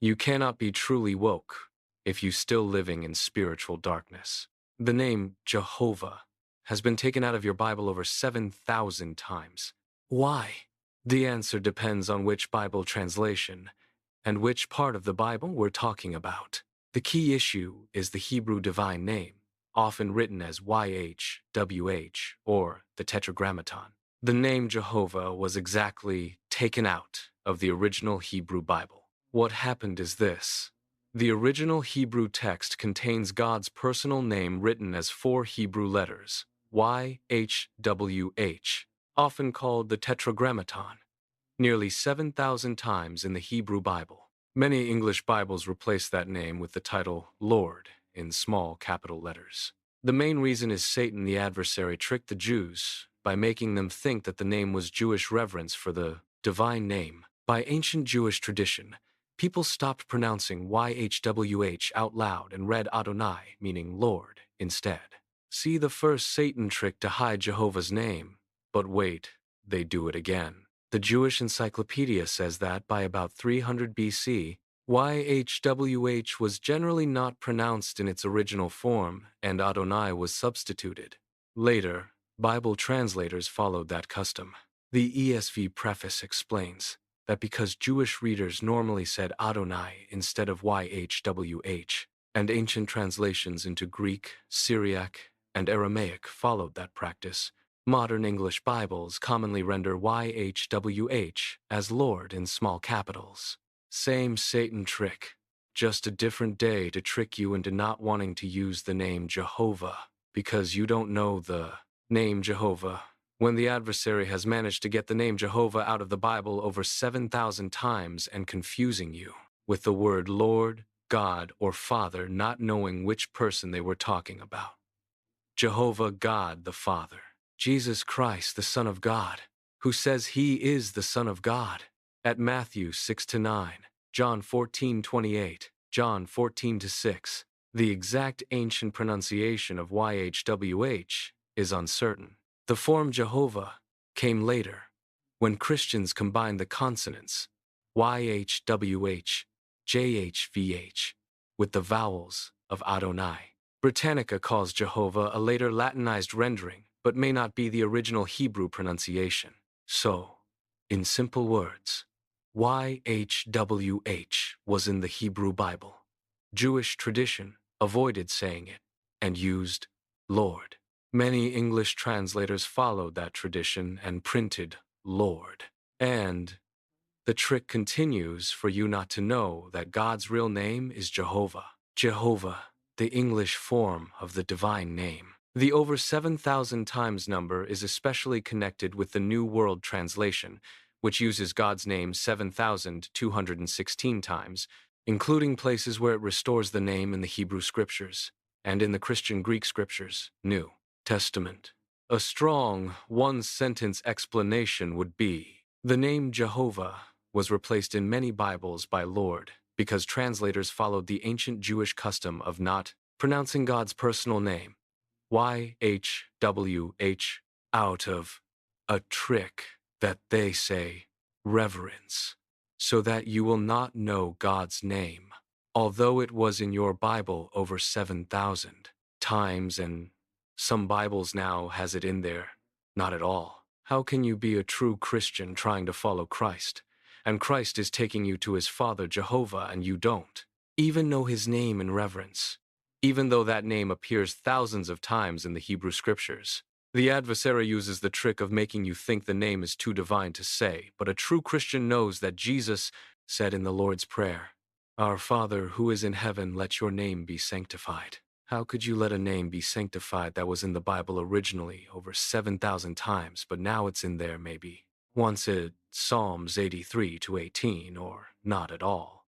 You cannot be truly woke if you still living in spiritual darkness. The name Jehovah has been taken out of your Bible over 7,000 times. Why? The answer depends on which Bible translation and which part of the Bible we're talking about. The key issue is the Hebrew divine name, often written as YHWH or the Tetragrammaton. The name Jehovah was exactly taken out of the original Hebrew Bible. What happened is this. The original Hebrew text contains God's personal name written as 4 Hebrew letters, YHWH, often called the Tetragrammaton, nearly 7,000 times in the Hebrew Bible. Many English Bibles replace that name with the title Lord in small capital letters. The main reason is Satan the adversary tricked the Jews by making them think that the name was Jewish reverence for the divine name. By ancient Jewish tradition, people stopped pronouncing YHWH out loud and read Adonai, meaning Lord, instead. See the first Satan trick to hide Jehovah's name. But wait, they do it again. The Jewish Encyclopedia says that by about 300 BC, YHWH was generally not pronounced in its original form, and Adonai was substituted. Later, Bible translators followed that custom. The ESV preface explains that because Jewish readers normally said Adonai instead of YHWH, and ancient translations into Greek, Syriac, and Aramaic followed that practice, modern English Bibles commonly render YHWH as Lord in small capitals. Same Satan trick, just a different day to trick you into not wanting to use the name Jehovah because you don't know the name Jehovah, when the adversary has managed to get the name Jehovah out of the Bible over 7,000 times and confusing you with the word Lord, God, or Father, not knowing which person they were talking about. Jehovah God the Father, Jesus Christ the Son of God, who says he is the Son of God, at Matthew 6-9, John 14:28, John 14-6. The exact ancient pronunciation of YHWH is uncertain. The form Jehovah came later, when Christians combined the consonants YHWH, JHVH with the vowels of Adonai. Britannica calls Jehovah a later Latinized rendering, but may not be the original Hebrew pronunciation. So, in simple words, YHWH was in the Hebrew Bible. Jewish tradition avoided saying it and used Lord. Many English translators followed that tradition and printed Lord. And the trick continues for you not to know that God's real name is Jehovah. Jehovah, the English form of the divine name. The over 7,000 times number is especially connected with the New World Translation, which uses God's name 7,216 times, including places where it restores the name in the Hebrew Scriptures and in the Christian Greek Scriptures, New Testament. A strong, one-sentence explanation would be, the name Jehovah was replaced in many Bibles by Lord because translators followed the ancient Jewish custom of not pronouncing God's personal name, YHWH, out of a trick that they say reverence, so that you will not know God's name, although it was in your Bible over 7,000 times and some Bibles now has it in there. Not at all. How can you be a true Christian trying to follow Christ, and Christ is taking you to his Father Jehovah and you don't even know his name in reverence, even though that name appears thousands of times in the Hebrew Scriptures? The adversary uses the trick of making you think the name is too divine to say, but a true Christian knows that Jesus said in the Lord's Prayer, "Our Father who is in heaven, let your name be sanctified." How could you let a name be sanctified that was in the Bible originally over 7,000 times, but now it's in there maybe once at Psalms 83-18 or not at all?